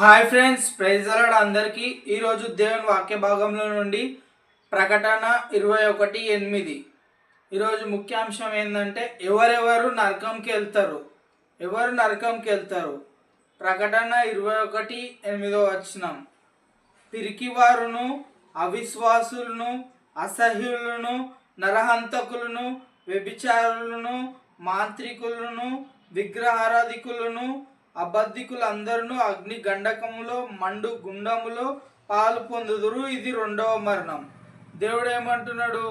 Hi friends, praise the Lord అందరికీ. ఈరోజు దేవుని వాక్య భాగంలో నుండి ప్రకటన 21:8. ఈరోజు ముఖ్యాంశం ఏంటంటే ఎవరెవరు నరకంకి వెళ్తారు, ఎవరు నరకంకి వెళ్తారు. ప్రకటన 21:8 పిరికివారును, అవిశ్వాసులను, అసహ్యులను, నరహంతకులను, వ్యభిచారులను, మాంత్రికులను, విగ్రహారాధికులను, అబద్ధికులందరూ అగ్ని గండకములో మండు గుండములో పాలు పొందుదురు. ఇది రెండవ మరణం. దేవుడు ఏమంటున్నాడు?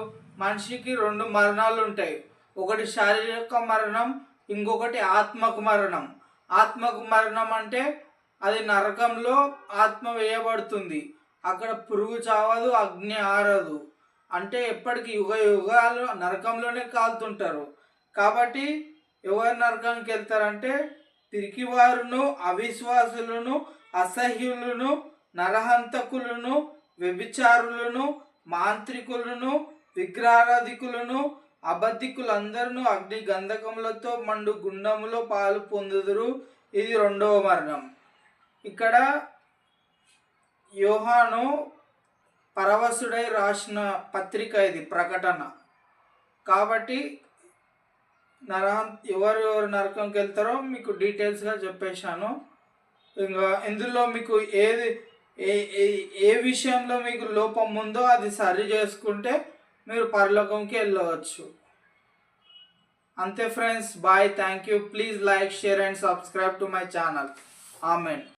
మనిషికి రెండు మరణాలు ఉంటాయి. ఒకటి శారీరక మరణం, ఇంకొకటి ఆత్మకు మరణం. ఆత్మకు మరణం అంటే అది నరకంలో ఆత్మ వేయబడుతుంది. అక్కడ పురుగు చావదు, అగ్ని ఆరదు. అంటే ఎప్పటికీ యుగ యుగాలు నరకంలోనే కాలుతుంటారు. కాబట్టి ఎవరు నరకానికి వెళ్తారంటే పిరికివారును, అవిశ్వాసులను, అసహ్యులను, నరహంతకులను, వ్యభిచారులను, మాంత్రికులను, విగ్రహారాధికులను, అబద్ధికులందరూ అగ్ని గంధకములతో మండు గుండములో పాలు పొందుదురు. ఇది రెండవ మరణం. ఇక్కడ యోహాను పరవశుడై రాసిన పత్రిక ఇది, ప్రకటన. కాబట్టి ఎవరు నరకంకి వెళ్తారో మీకు డీటెయిల్స్గా చెప్పేశాను. ఇంకా ఇందులో మీకు ఏ విషయంలో మీకు లోపం ఉందో అది సరి చేసుకుంటే మీరు పరలోకంకి వెళ్ళవచ్చు. అంతే friends, bye, thank you. Please like, share and subscribe to my channel. Amen.